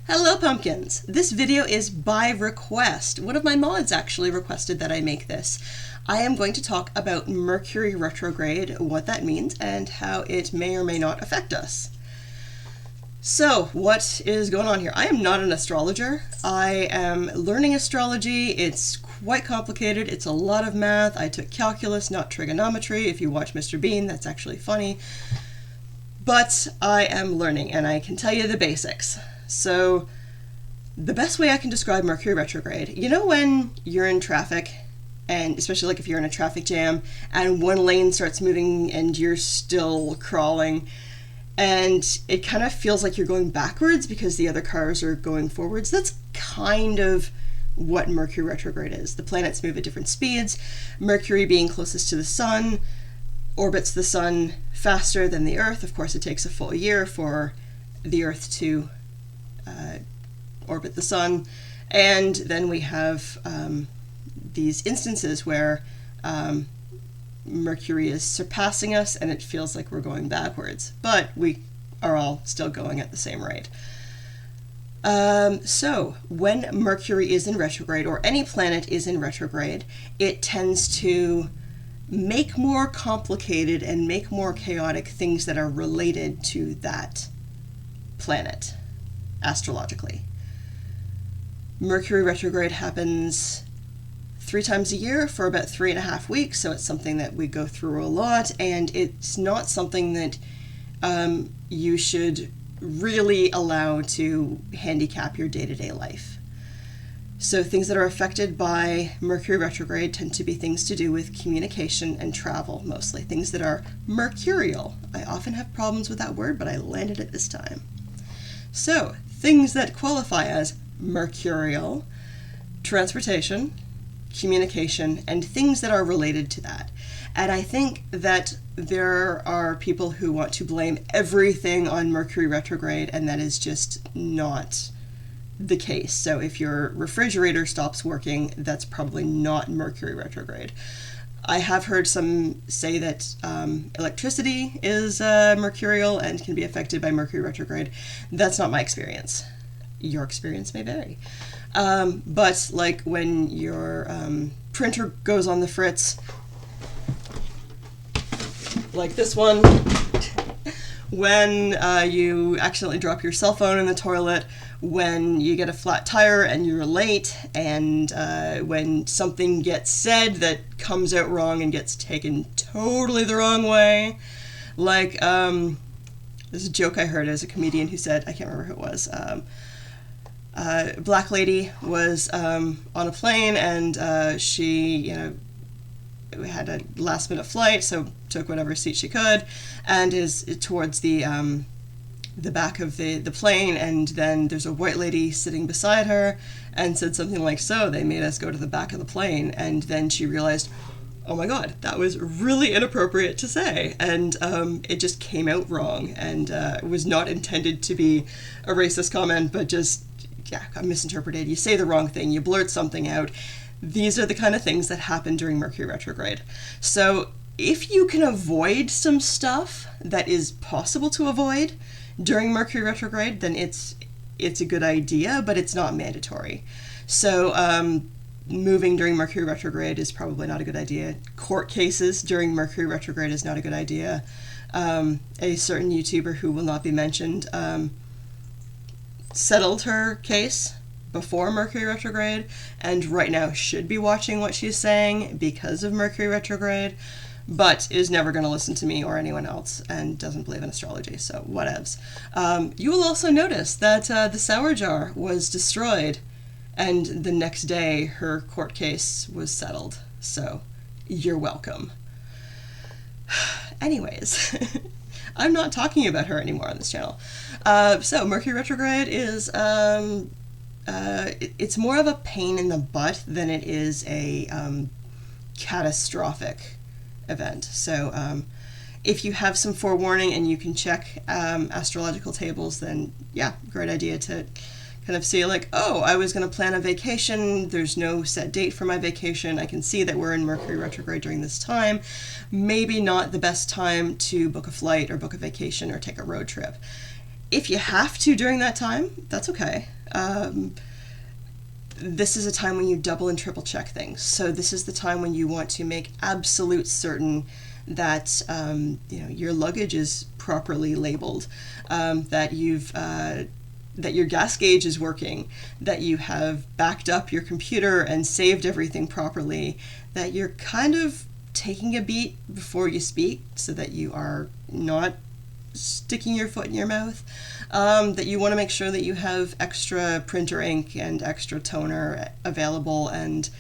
Hello pumpkins! This video is by request. One of my mods actually requested that I make this. I am going to talk about Mercury Retrograde, what that means, and how it may or may not affect us. So, what is going on here? I am not an astrologer. I am learning astrology. It's quite complicated. It's a lot of math. I took calculus, not trigonometry. If you watch Mr. Bean, that's actually funny. But I am learning, and I can tell you the basics. So, the best way I can describe Mercury retrograde, you know when you're in traffic, and especially like if you're in a traffic jam, and one lane starts moving and you're still crawling, and it kind of feels like you're going backwards because the other cars are going forwards? That's kind of what Mercury retrograde is. The planets move at different speeds. Mercury, being closest to the sun, orbits the sun faster than the Earth. Of course, it takes a full year for the Earth to orbit the sun, and then we have these instances where Mercury is surpassing us and it feels like we're going backwards, but we are all still going at the same rate. So when Mercury is in retrograde, or any planet is in retrograde, it tends to make more complicated and make more chaotic things that are related to that planet astrologically. Mercury retrograde happens 3 times a year for about 3.5 weeks, so it's something that we go through a lot, and it's not something that you should really allow to handicap your day-to-day life. So things that are affected by Mercury retrograde tend to be things to do with communication and travel, mostly. Things that are mercurial. I often have problems with that word, but I landed it this time. So, things that qualify as mercurial: transportation, communication, and things that are related to that. And I think that there are people who want to blame everything on Mercury retrograde, and that is just not the case. So if your refrigerator stops working, that's probably not Mercury retrograde. I have heard some say that electricity is mercurial and can be affected by Mercury retrograde. That's not my experience. Your experience may vary. But like when your printer goes on the fritz, like this one, when you accidentally drop your cell phone in the toilet, when you get a flat tire and you're late, and when something gets said that comes out wrong and gets taken totally the wrong way. Like, there's a joke I heard as a comedian who said, I can't remember who it was, a black lady was on a plane, and she, had a last minute flight, so took whatever seat she could, and is towards the back of the plane, and then there's a white lady sitting beside her and said something like, so they made us go to the back of the plane, and then she realized, oh my god, that was really inappropriate to say, and it just came out wrong, and it was not intended to be a racist comment, but just, got misinterpreted. You say the wrong thing, you blurt something out. These are the kind of things that happen during Mercury retrograde. So if you can avoid some stuff that is possible to avoid during Mercury retrograde, then it's a good idea, but it's not mandatory. So moving during Mercury retrograde is probably not a good idea. Court cases during Mercury retrograde is not a good idea. A certain YouTuber who will not be mentioned settled her case before Mercury retrograde, and right now should be watching what she's saying because of Mercury retrograde, but is never going to listen to me or anyone else and doesn't believe in astrology, so whatevs. You will also notice that the sour jar was destroyed, and the next day her court case was settled, so you're welcome. Anyways, I'm not talking about her anymore on this channel. So Mercury retrograde is it's more of a pain in the butt than it is a catastrophic event. So if you have some forewarning and you can check astrological tables, then yeah, great idea to kind of see like, oh, I was going to plan a vacation, there's no set date for my vacation, I can see that we're in Mercury retrograde during this time, maybe not the best time to book a flight or book a vacation or take a road trip. If you have to during that time, that's okay. This is a time when you double and triple check things. So this is the time when you want to make absolute certain that your luggage is properly labeled, that your gas gauge is working, that you have backed up your computer and saved everything properly, that you're kind of taking a beat before you speak so that you are not sticking your foot in your mouth, that you want to make sure that you have extra printer ink and extra toner available, and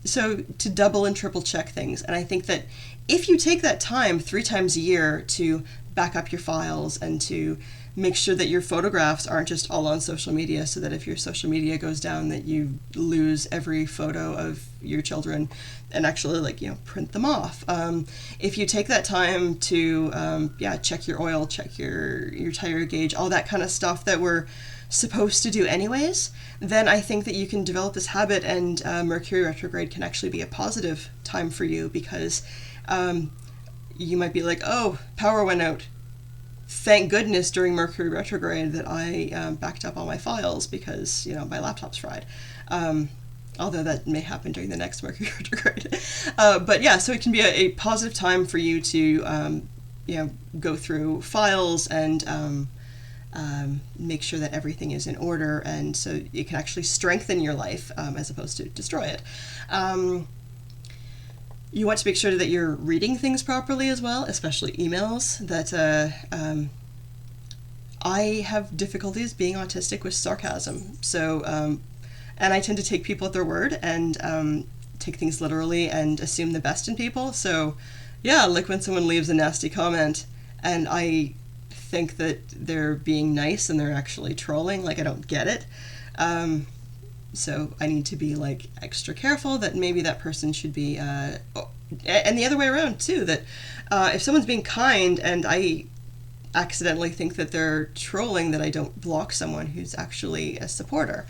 so to double and triple check things. And I think that if you take that time 3 times a year to back up your files and to make sure that your photographs aren't just all on social media, so that if your social media goes down that you lose every photo of your children, and actually print them off. If you take that time to check your oil, check your tire gauge, all that kind of stuff that we're supposed to do anyways, then I think that you can develop this habit, and Mercury retrograde can actually be a positive time for you, because you might be like, oh, power went out. Thank goodness during Mercury retrograde that I backed up all my files, because my laptop's fried. Although that may happen during the next Mercury retrograde. But yeah, so it can be a positive time for you to go through files and make sure that everything is in order, and so it can actually strengthen your life as opposed to destroy it. You want to make sure that you're reading things properly as well, especially emails. That I have difficulties being autistic with sarcasm, so and I tend to take people at their word and take things literally and assume the best in people. So yeah, like when someone leaves a nasty comment and I think that they're being nice and they're actually trolling, I don't get it. So I need to be extra careful that maybe that person should be, and the other way around too, that if someone's being kind and I accidentally think that they're trolling, that I don't block someone who's actually a supporter.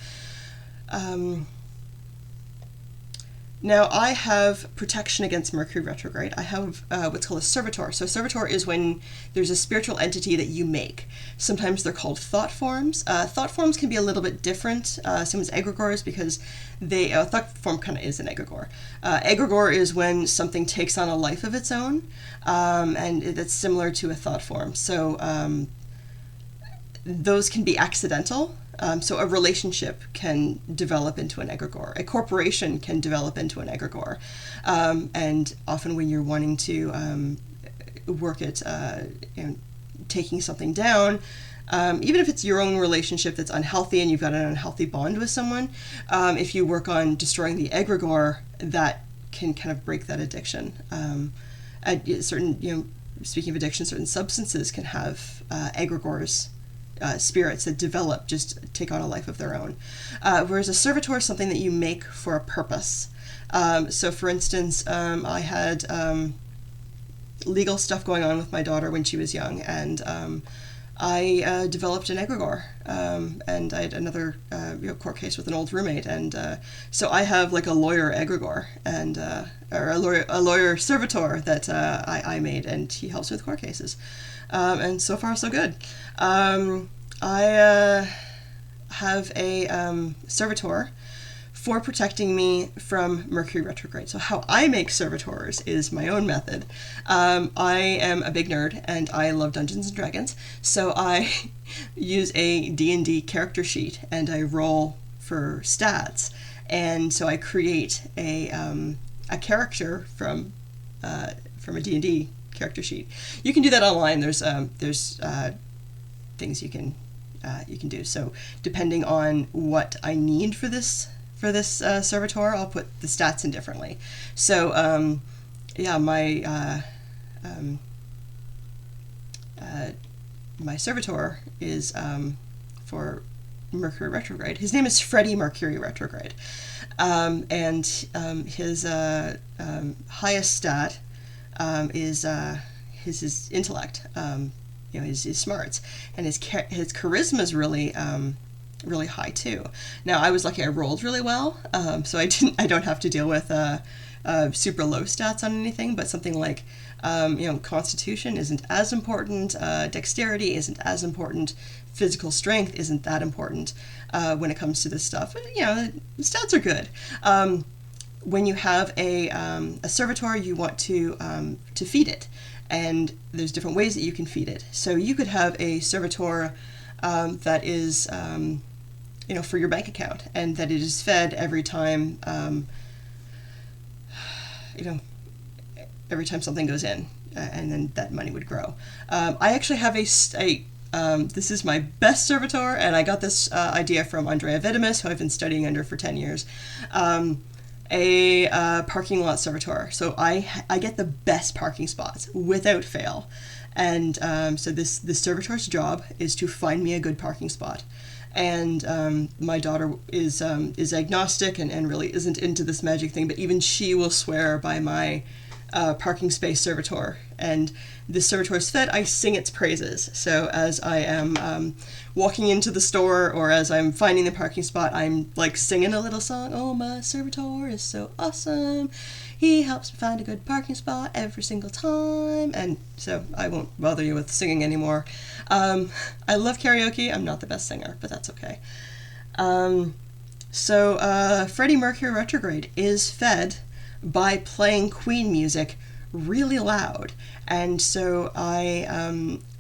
Now I have protection against Mercury retrograde. I have what's called a servitor. So servitor is when there's a spiritual entity that you make. Sometimes they're called thought forms. Thought forms can be a little bit different. Same as egregores, because thought form kind of is an egregore. Egregore is when something takes on a life of its own, and that's similar to a thought form. So those can be accidental. So a relationship can develop into an egregore. A corporation can develop into an egregore. And often when you're wanting to work at taking something down, even if it's your own relationship that's unhealthy and you've got an unhealthy bond with someone, if you work on destroying the egregore, that can kind of break that addiction. Speaking of addiction, certain substances can have egregores. Spirits that develop, just take on a life of their own. Whereas a servitor is something that you make for a purpose. So for instance, I had legal stuff going on with my daughter when she was young, and I developed an egregore, and I had another court case with an old roommate, and so I have a lawyer egregore, and or a lawyer servitor that I made, and he helps with court cases. And so far so good. I have a servitor for protecting me from Mercury retrograde. So how I make servitors is my own method. I am a big nerd and I love Dungeons and Dragons, so I use a D&D character sheet and I roll for stats, and so I create a character from a D&D character sheet. You can do that online. There's things you can do. So depending on what I need for this servitor, I'll put the stats in differently. So my servitor is for Mercury retrograde. His name is Freddie Mercury retrograde, and his highest stat is his intellect, his smarts, and his charisma is really high too. Now I was lucky; I rolled really well, so I don't have to deal with super low stats on anything, but something like Constitution isn't as important, dexterity isn't as important, physical strength isn't that important when it comes to this stuff. Stats are good. When you have a servitor, you want to feed it, and there's different ways that you can feed it. So you could have a servitor that is for your bank account, and that it is fed every time every time something goes in, and then that money would grow. I actually have this is my best servitor, and I got this idea from Andrea Vitamus, who I've been studying under for 10 years. A parking lot servitor. So I get the best parking spots without fail. And so this servitor's job is to find me a good parking spot. And my daughter is agnostic and really isn't into this magic thing, but even she will swear by my parking space servitor. And this servitor is fed, I sing its praises. So as I am walking into the store, or as I'm finding the parking spot, I'm like singing a little song. Oh, my servitor is so awesome. He helps me find a good parking spot every single time. And so I won't bother you with singing anymore. I love karaoke. I'm not the best singer, but that's okay. So Freddie Mercury Retrograde is fed by playing Queen music really loud. And so I,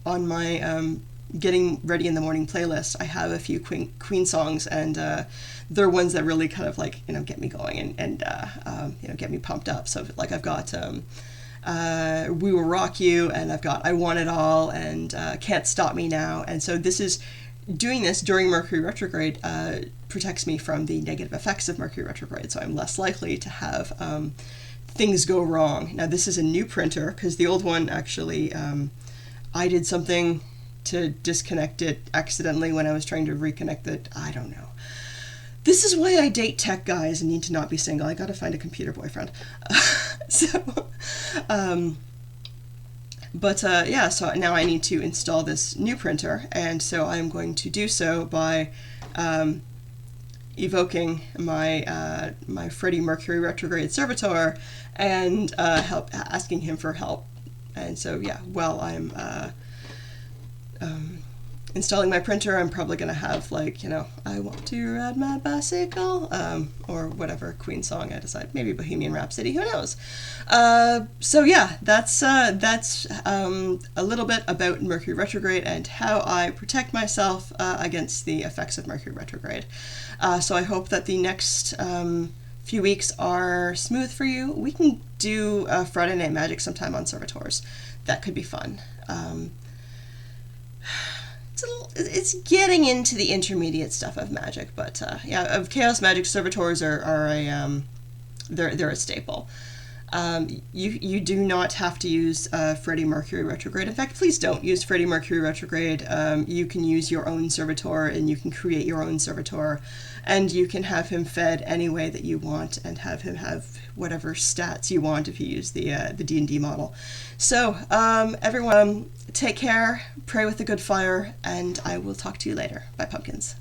on my Getting Ready in the Morning playlist, I have a few Queen songs, and they're ones that really kind of like, get me going and get me pumped up. So like I've got We Will Rock You, and I've got I Want It All, and Can't Stop Me Now. And so doing this during Mercury Retrograde protects me from the negative effects of Mercury Retrograde, so I'm less likely to have things go wrong. Now this is a new printer, because the old one actually, I did something to disconnect it accidentally when I was trying to reconnect it. I don't know. This is why I date tech guys and need to not be single. I gotta find a computer boyfriend. So now I need to install this new printer, and so I'm going to do so by evoking my my Freddie Mercury Retrograde servitor and asking him for help. And so while I'm installing my printer, I'm probably going to have I Want to Ride My Bicycle, or whatever Queen song I decide, maybe Bohemian Rhapsody, who knows. That's a little bit about Mercury Retrograde and how I protect myself against the effects of Mercury Retrograde. So I hope that the next few weeks are smooth for you. We can do Friday Night Magic sometime on servitors. That could be fun. It's getting into the intermediate stuff of magic, but of chaos magic, servitors are they're a staple. You do not have to use Freddie Mercury Retrograde. In fact, please don't use Freddie Mercury Retrograde. You can use your own servitor, and you can create your own servitor, and you can have him fed any way that you want, and have him have whatever stats you want if you use the D&D model. So everyone, take care, pray with a good fire, and I will talk to you later. Bye, pumpkins.